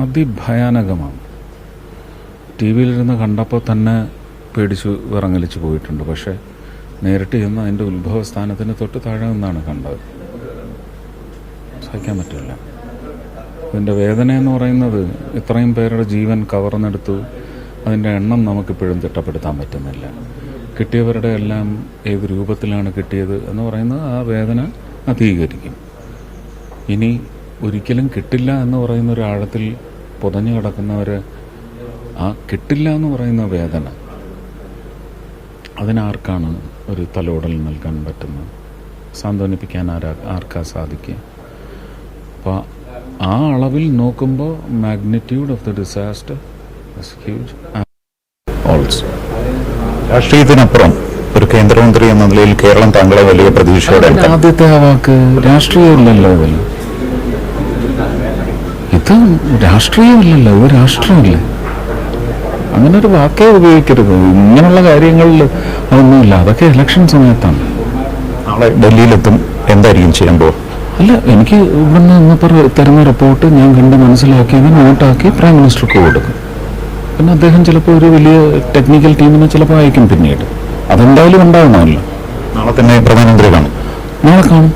അതിഭയാനകമാണ്. T വിയിലിരുന്ന് കണ്ടപ്പോൾ തന്നെ പേടിച്ചു വിറങ്ങലിച്ച് പോയിട്ടുണ്ട്. പക്ഷേ നേരിട്ട് ചെന്ന് അതിൻ്റെ ഉത്ഭവസ്ഥാനത്തിന് തൊട്ട് താഴെ നിന്നാണ് കണ്ടത്. സഹിക്കാൻ പറ്റില്ല. ഇതിൻ്റെ വേദന എന്ന് പറയുന്നത് ഇത്രയും പേരുടെ ജീവൻ കവർന്നെടുത്തു. അതിൻ്റെ എണ്ണം നമുക്കിപ്പോഴും തിട്ടപ്പെടുത്താൻ പറ്റുന്നില്ല. കിട്ടിയവരുടെ എല്ലാം ഏത് രൂപത്തിലാണ് കിട്ടിയത് എന്ന് പറയുന്നത് ആ വേദന അധികരിക്കും. ഇനി ഒരിക്കലും കിട്ടില്ല എന്ന് പറയുന്ന ഒരു ആഴത്തിൽ പുതഞ്ഞു കിടക്കുന്നവർ ആ കിട്ടില്ല എന്ന് പറയുന്ന വേദന അതിനാർക്കാണ് ഒരു തലോടൽ നൽകാൻ പറ്റുന്നത്? സാന്ത്വനിപ്പിക്കാൻ ആർക്കാ സാധിക്കുക? അപ്പോൾ ആ അളവിൽ നോക്കുമ്പോൾ magnitude of the disaster is huge. Also രാഷ്ട്രീയത്തിനപ്പുറം ഒരു കേന്ദ്രമന്ത്രി എന്ന നിലയിൽ കേരളം താങ്കളെ വലിയ പ്രതീക്ഷയോടെ. ആദ്യത്തെ ആ വാക്ക് രാഷ്ട്രീയമില്ലല്ലോ. ഇതിൽ ഇത് രാഷ്ട്രീയമില്ലല്ലോ, ഇത് രാഷ്ട്രമല്ലേ. അങ്ങനെ ഒരു വാക്കേ ഉപയോഗിക്കരുത്. ഇങ്ങനെയുള്ള കാര്യങ്ങളിൽ അതൊന്നുമില്ല. അതൊക്കെ ഇലക്ഷൻ സമയത്താണ്. നാളെ ഡൽഹിയിലെത്തും, എന്തായിരിക്കും ചെയ്യാൻ പോകും? അല്ല, എനിക്ക് ഇവിടുന്ന് ഇന്നിപ്പോൾ തരുന്ന റിപ്പോർട്ട് ഞാൻ കണ്ട് മനസ്സിലാക്കിയത് നോട്ടാക്കി പ്രൈം മിനിസ്റ്റർക്ക് കൊടുക്കും. പിന്നെ അദ്ദേഹം ചിലപ്പോൾ ഒരു വലിയ ടെക്നിക്കൽ ടീമിനെ ചിലപ്പോൾ അയക്കും പിന്നീട്. അതെന്തായാലും ഉണ്ടാവണമല്ലോ. നാളെ തന്നെ പ്രധാനമന്ത്രി കാണും. നാളെ കാണും.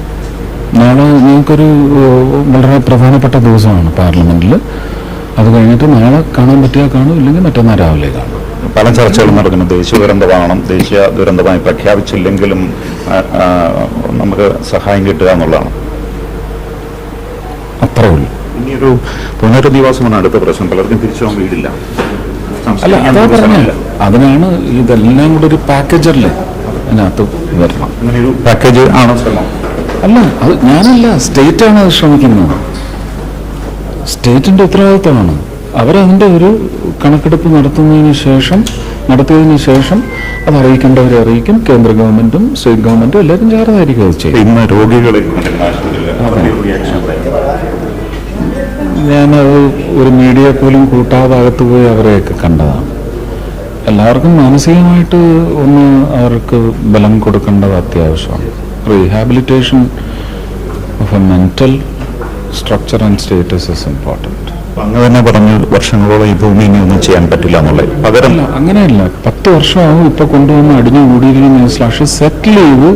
നാളെ ഞങ്ങൾക്കൊരു വളരെ പ്രധാനപ്പെട്ട ദിവസമാണ് പാർലമെന്റിൽ. അത് കഴിഞ്ഞിട്ട് നാളെ കാണാൻ പറ്റിയാൽ കാണും, ഇല്ലെങ്കിൽ മറ്റന്നാൾ രാവിലെ കാണും. പല ചർച്ചകളും നടക്കുന്നു. ദേശീയ ദുരന്തമാകണം, ദേശീയ ദുരന്തമായി പ്രഖ്യാപിച്ചില്ലെങ്കിലും നമുക്ക് സഹായം കിട്ടുക എന്നുള്ളതാണ്. അത്രേ ഉള്ളൂ. ഇനിയൊരു പുനരധിവാസമാണ് അടുത്ത പ്രശ്നം. പലർക്കും തിരിച്ചു പോകാൻ വീടില്ല. അല്ല, അതാ പറഞ്ഞില്ല. അതിനാണ് ഇതെല്ലാം കൂടെ ഒരു പാക്കേജല്ലേ അതിനകത്ത് വരണം. അങ്ങനെ ഒരു പാക്കേജ് ആണോ ശ്രമം? അല്ല, അത് ഞാനല്ല, സ്റ്റേറ്റാണ് അത് ശ്രമിക്കുന്നത്. സ്റ്റേറ്റിന്റെ ഉത്തരവാദിത്തമാണ്. അവരതിൻ്റെ ഒരു കണക്കെടുപ്പ് നടത്തിയതിന് ശേഷം അത് അറിയിക്കേണ്ടവരെ അറിയിക്കും. കേന്ദ്ര ഗവൺമെന്റും സ്റ്റേറ്റ് ഗവൺമെന്റും എല്ലാവരും ചേർന്നായിരിക്കും അത് ചെയ്യും. ഇന്ന് രോഗികളെ ഞാനത് ഒരു മീഡിയ പോലും കൂട്ടാതെ അകത്ത് പോയി അവരെയൊക്കെ കണ്ടതാണ്. എല്ലാവർക്കും മാനസികമായിട്ട് ഒന്ന് അവർക്ക് ബലം കൊടുക്കേണ്ടത് അത്യാവശ്യമാണ്. Rehabilitation of A mental structure and status is important. അങ്ങ് തന്നെ പറഞ്ഞു വർഷങ്ങളോളം ഈ ഭൂമി ഇനി ഒന്നും ചെയ്യാൻ പറ്റില്ല എന്നുള്ളത്. പകരം അങ്ങനെയല്ല, 10 വർഷമാവും ഇപ്പൊ കൊണ്ടുവന്ന് അടിഞ്ഞു കൂടിയിരിക്കുന്ന സ്ലഷ് സെറ്റിൽ ചെയ്ത്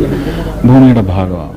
ഭൂമിയുടെ ഭാഗമാണ്.